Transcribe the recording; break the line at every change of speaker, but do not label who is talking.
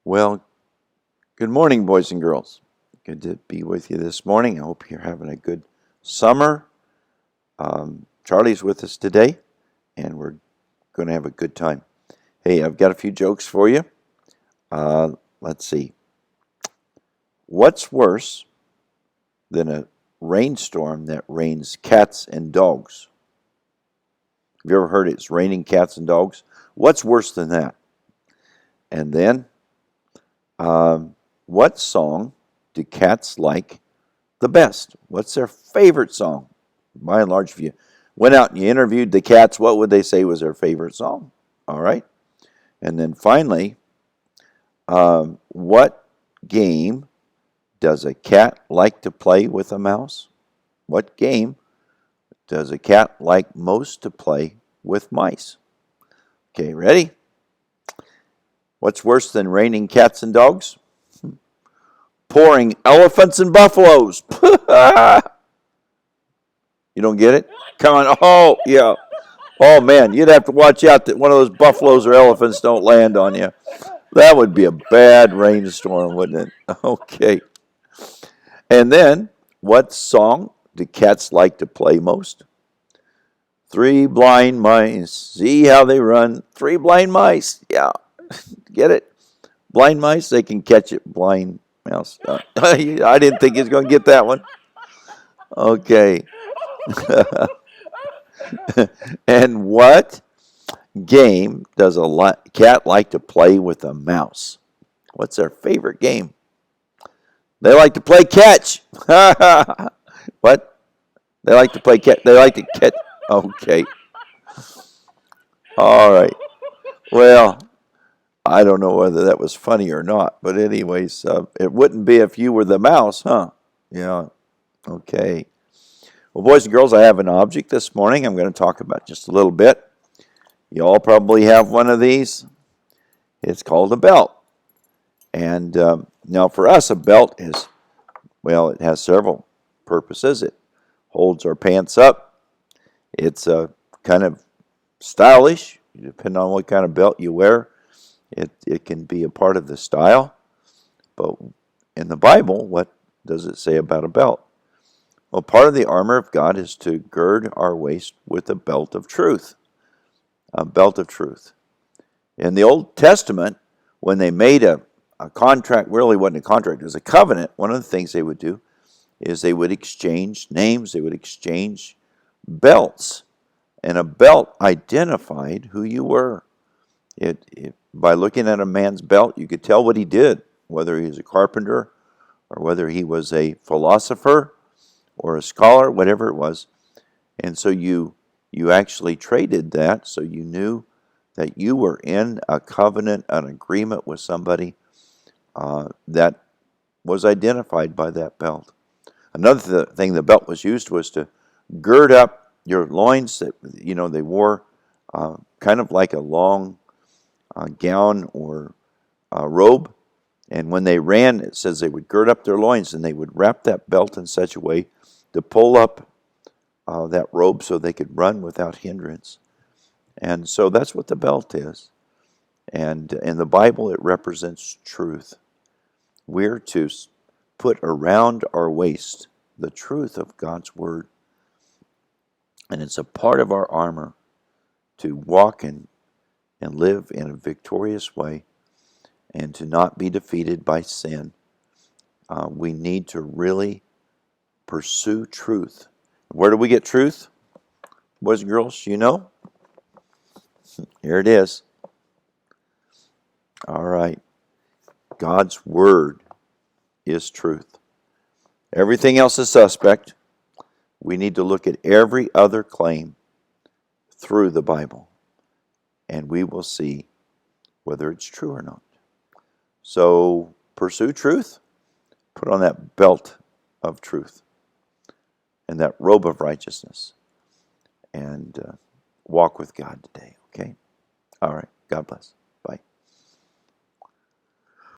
Well, good morning, boys and girls. Good to be with you this morning. I hope you're having a good summer. Charlie's with us today, and we're going to have a good time. Hey, I've got a few jokes for you. Let's see. What's worse than a rainstorm that rains cats and dogs? Have you ever heard it's raining cats and dogs? What's worse than that? And then, what song do cats like the best? What's their favorite song? By and large, if you went out and you interviewed the cats, what would they say was their favorite song? All right. And then finally, what game does a cat like to play with a mouse? What game does a cat like most to play with mice? Okay, ready? What's worse than raining cats and dogs? Pouring elephants and buffaloes. You don't get it? Come on. Oh, yeah. Oh, man, you'd have to watch out that one of those buffaloes or elephants don't land on you. That would be a bad rainstorm, wouldn't it? Okay. And then, what song do cats like to play most? Three blind mice. See how they run. Three blind mice. Yeah. Get it? Blind mice, they can catch it. Blind mouse. I didn't think he was going to get that one. Okay. And what game does a cat like to play with a mouse? What's their favorite game? They like to play catch. What? They like to play catch. They like to catch. Okay. All right. Well, I don't know whether that was funny or not, but anyways, it wouldn't be if you were the mouse, huh? Yeah. Okay. Well, boys and girls, I have an object this morning I'm going to talk about just a little bit. You all probably have one of these. It's called a belt. And now for us, a belt is, well, it has several purposes. It holds our pants up. It's kind of stylish, depending on what kind of belt you wear. It can be a part of the style. But in the Bible, what does it say about a belt? Well, part of the armor of God is to gird our waist with a belt of truth. A belt of truth. In the Old Testament, when they made a contract, really wasn't a contract, it was a covenant, one of the things they would do is they would exchange names, they would exchange belts. And a belt identified who you were. By looking at a man's belt, you could tell what he did, whether he was a carpenter or whether he was a philosopher or a scholar, whatever it was. And so you actually traded that, so you knew that you were in a covenant, an agreement with somebody that was identified by that belt. Another thing the belt was used was to gird up your loins. That they wore kind of like a long gown or robe. And when they ran, it says they would gird up their loins and they would wrap that belt in such a way to pull up that robe so they could run without hindrance. And so that's what the belt is. And in the Bible, it represents truth. We're to put around our waist the truth of God's Word. And it's a part of our armor to walk and live in a victorious way and to not be defeated by sin. We need to really pursue truth. Where do we get truth? Boys and girls, you know? Here it is. All right. God's Word is truth. Everything else is suspect. We need to look at every other claim through the Bible, and we will see whether it's true or not. So pursue truth. Put on that belt of truth and that robe of righteousness and walk with God today, okay? All right. God bless.